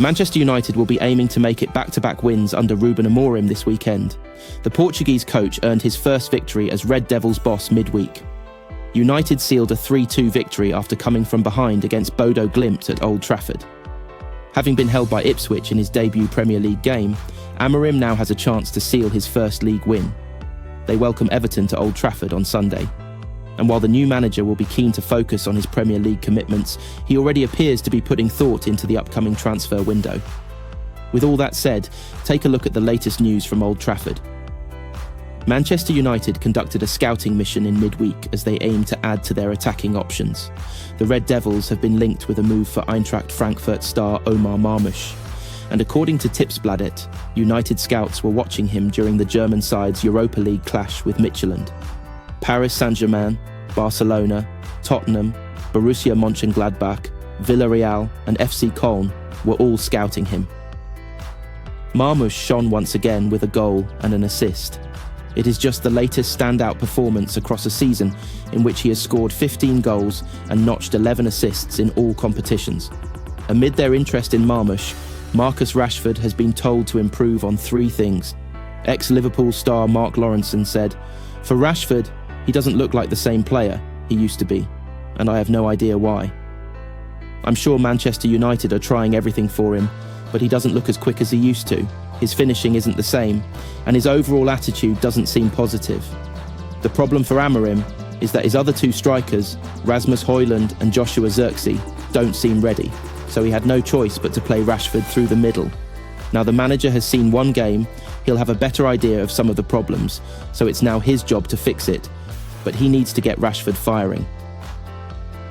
Manchester United will be aiming to make it back-to-back wins under Ruben Amorim this weekend. The Portuguese coach earned his first victory as Red Devils boss midweek. United sealed a 3-2 victory after coming from behind against Bodo Glimt at Old Trafford. Having been held by Ipswich in his debut Premier League game, Amorim now has a chance to seal his first league win. They welcome Everton to Old Trafford on Sunday. And while the new manager will be keen to focus on his Premier League commitments, he already appears to be putting thought into the upcoming transfer window. With all that said, take a look at the latest news from Old Trafford. Manchester United conducted a scouting mission in midweek as they aim to add to their attacking options. The Red Devils have been linked with a move for Eintracht Frankfurt star Omar Marmoush. And according to Tipsbladet, United scouts were watching him during the German side's Europa League clash with Midtjylland. Paris Saint-Germain, Barcelona, Tottenham, Borussia Mönchengladbach, Villarreal and FC Köln were all scouting him. Marmoush shone once again with a goal and an assist. It is just the latest standout performance across a season in which he has scored 15 goals and notched 11 assists in all competitions. Amid their interest in Marmoush, Marcus Rashford has been told to improve on 3 things. Ex-Liverpool star Mark Lawrenson said, "For Rashford, he doesn't look like the same player he used to be, and I have no idea why. I'm sure Manchester United are trying everything for him, but he doesn't look as quick as he used to. His finishing isn't the same, and his overall attitude doesn't seem positive." The problem for Amorim is that his other 2 strikers, Rasmus Hojlund and Joshua Zirkzee, don't seem ready, so he had no choice but to play Rashford through the middle. Now the manager has seen one game, he'll have a better idea of some of the problems, so it's now his job to fix it, but he needs to get Rashford firing.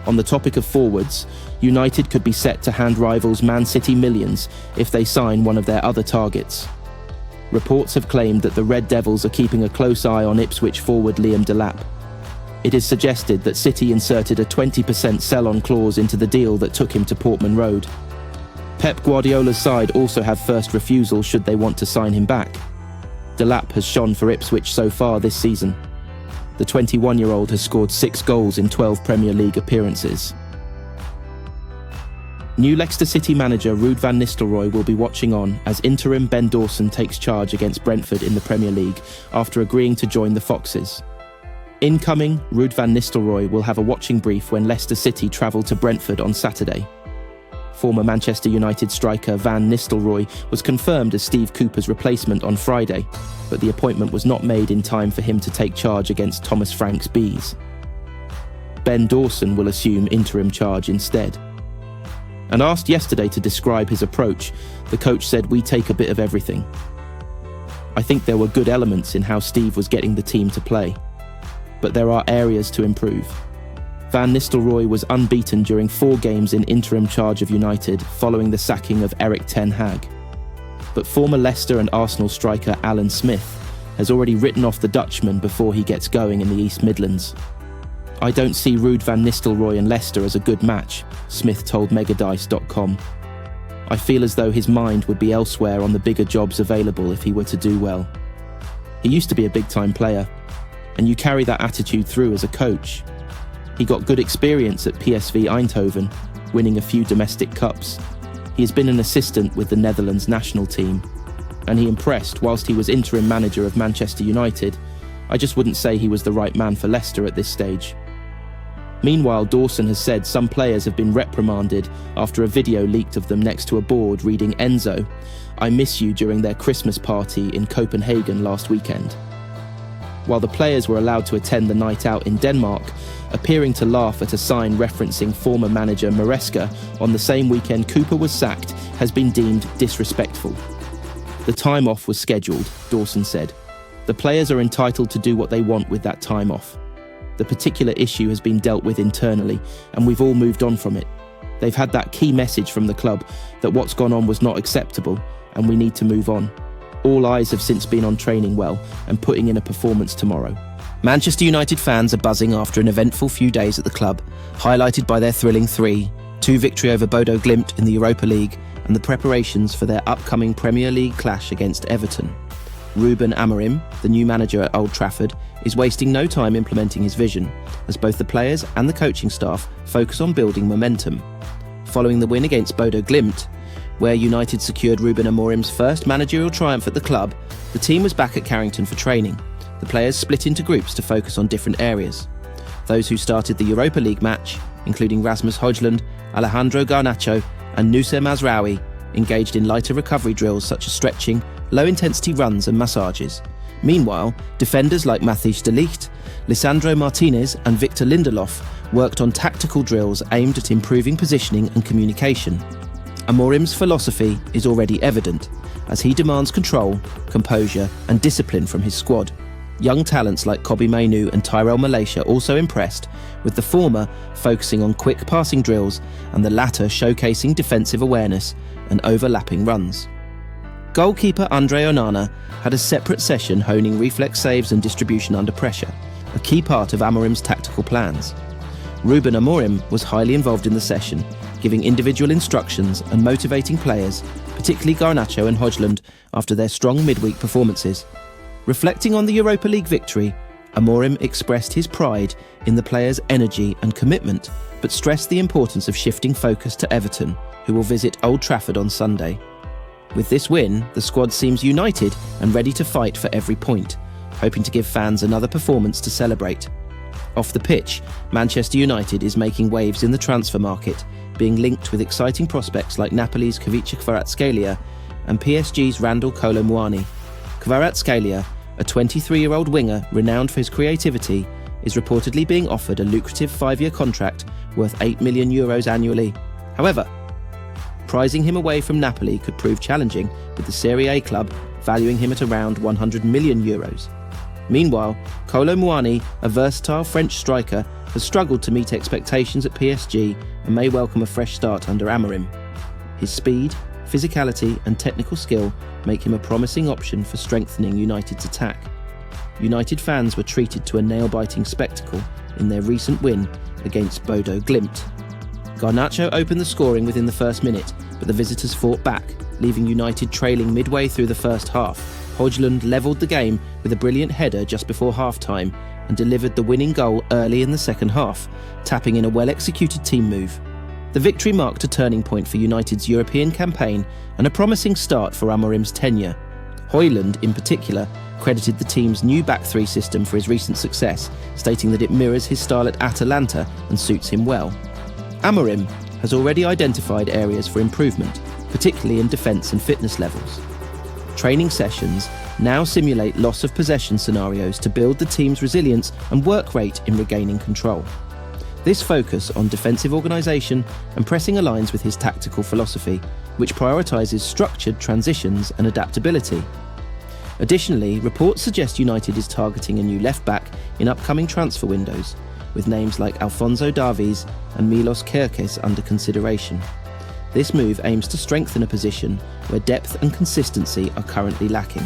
On the topic of forwards, United could be set to hand rivals Man City millions if they sign one of their other targets. Reports have claimed that the Red Devils are keeping a close eye on Ipswich forward Liam Delap. It is suggested that City inserted a 20% sell-on clause into the deal that took him to Portman Road. Pep Guardiola's side also have first refusal should they want to sign him back. Delap has shone for Ipswich so far this season. The 21-year-old has scored 6 goals in 12 Premier League appearances. New Leicester City manager Ruud van Nistelrooy will be watching on as interim Ben Dawson takes charge against Brentford in the Premier League after agreeing to join the Foxes. Incoming, Ruud van Nistelrooy will have a watching brief when Leicester City travel to Brentford on Saturday. Former Manchester United striker Van Nistelrooy was confirmed as Steve Cooper's replacement on Friday, but the appointment was not made in time for him to take charge against Thomas Frank's Bees. Ben Dawson will assume interim charge instead. And asked yesterday to describe his approach, the coach said, "We take a bit of everything." I think there were good elements in how Steve was getting the team to play, but there are areas to improve. Van Nistelrooy was unbeaten during 4 games in interim charge of United following the sacking of Erik ten Hag. But former Leicester and Arsenal striker Alan Smith has already written off the Dutchman before he gets going in the East Midlands. "I don't see Ruud van Nistelrooy and Leicester as a good match," Smith told Megadice.com. "I feel as though his mind would be elsewhere on the bigger jobs available if he were to do well. He used to be a big-time player, and you carry that attitude through as a coach. He got good experience at PSV Eindhoven, winning a few domestic cups. He has been an assistant with the Netherlands national team, and he impressed whilst he was interim manager of Manchester United. I just wouldn't say he was the right man for Leicester at this stage." Meanwhile, Dawson has said some players have been reprimanded after a video leaked of them next to a board reading "Enzo, I miss you" during their Christmas party in Copenhagen last weekend. While the players were allowed to attend the night out in Denmark, appearing to laugh at a sign referencing former manager Maresca on the same weekend Cooper was sacked has been deemed disrespectful. "The time off was scheduled," Dawson said. "The players are entitled to do what they want with that time off. The particular issue has been dealt with internally, and we've all moved on from it. They've had that key message from the club that what's gone on was not acceptable, and we need to move on. All eyes have since been on training well and putting in a performance tomorrow." Manchester United fans are buzzing after an eventful few days at the club, highlighted by their thrilling 3-2 victory over Bodo Glimt in the Europa League and the preparations for their upcoming Premier League clash against Everton. Ruben Amorim, the new manager at Old Trafford, is wasting no time implementing his vision, as both the players and the coaching staff focus on building momentum. Following the win against Bodo Glimt, Where United secured Ruben Amorim's first managerial triumph at the club, the team was back at Carrington for training. The players split into groups to focus on different areas. Those who started the Europa League match, including Rasmus Hojlund, Alejandro Garnacho and Noussair Mazraoui, engaged in lighter recovery drills such as stretching, low-intensity runs and massages. Meanwhile, defenders like Matthijs de Ligt, Lisandro Martinez and Victor Lindelof worked on tactical drills aimed at improving positioning and communication. Amorim's philosophy is already evident, as he demands control, composure and discipline from his squad. Young talents like Kobbie Mainoo and Tyrell Malacia also impressed, with the former focusing on quick passing drills and the latter showcasing defensive awareness and overlapping runs. Goalkeeper Andre Onana had a separate session honing reflex saves and distribution under pressure, a key part of Amorim's tactical plans. Ruben Amorim was highly involved in the session, giving individual instructions and motivating players, particularly Garnacho and Hojlund, after their strong midweek performances. Reflecting on the Europa League victory, Amorim expressed his pride in the players' energy and commitment, but stressed the importance of shifting focus to Everton, who will visit Old Trafford on Sunday. With this win, the squad seems united and ready to fight for every point, hoping to give fans another performance to celebrate. Off the pitch, Manchester United is making waves in the transfer market, being linked with exciting prospects like Napoli's Khvicha Kvaratskhelia and PSG's Randal Kolo Muani. Kvaratskhelia, a 23-year-old winger renowned for his creativity, is reportedly being offered a lucrative 5-year contract worth €8 million annually. However, prizing him away from Napoli could prove challenging, with the Serie A club valuing him at around €100 million. Meanwhile, Kolo Muani, a versatile French striker, has struggled to meet expectations at PSG and may welcome a fresh start under Amorim. His speed, physicality and technical skill make him a promising option for strengthening United's attack. United fans were treated to a nail-biting spectacle in their recent win against Bodo Glimt. Garnacho opened the scoring within the first minute, but the visitors fought back, leaving United trailing midway through the first half. Hojlund levelled the game with a brilliant header just before half-time and delivered the winning goal early in the second half, tapping in a well-executed team move. The victory marked a turning point for United's European campaign and a promising start for Amorim's tenure. Hojlund, in particular, credited the team's new back-three system for his recent success, stating that it mirrors his style at Atalanta and suits him well. Amorim has already identified areas for improvement, particularly in defence and fitness levels. Training sessions now simulate loss of possession scenarios to build the team's resilience and work rate in regaining control. This focus on defensive organisation and pressing aligns with his tactical philosophy, which prioritises structured transitions and adaptability. Additionally, reports suggest United is targeting a new left-back in upcoming transfer windows, with names like Alphonso Davies and Milos Kerkez under consideration. This move aims to strengthen a position where depth and consistency are currently lacking.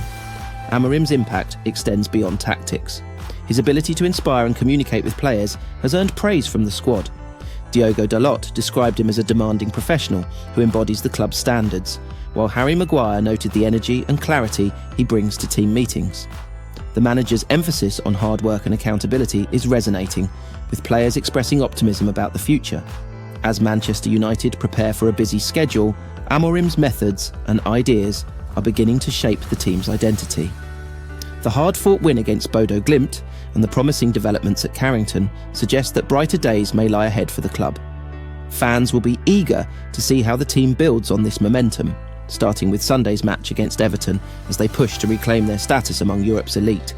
Amorim's impact extends beyond tactics. His ability to inspire and communicate with players has earned praise from the squad. Diogo Dalot described him as a demanding professional who embodies the club's standards, while Harry Maguire noted the energy and clarity he brings to team meetings. The manager's emphasis on hard work and accountability is resonating, with players expressing optimism about the future. As Manchester United prepare for a busy schedule, Amorim's methods and ideas are beginning to shape the team's identity. The hard-fought win against Bodo Glimt and the promising developments at Carrington suggest that brighter days may lie ahead for the club. Fans will be eager to see how the team builds on this momentum, starting with Sunday's match against Everton as they push to reclaim their status among Europe's elite.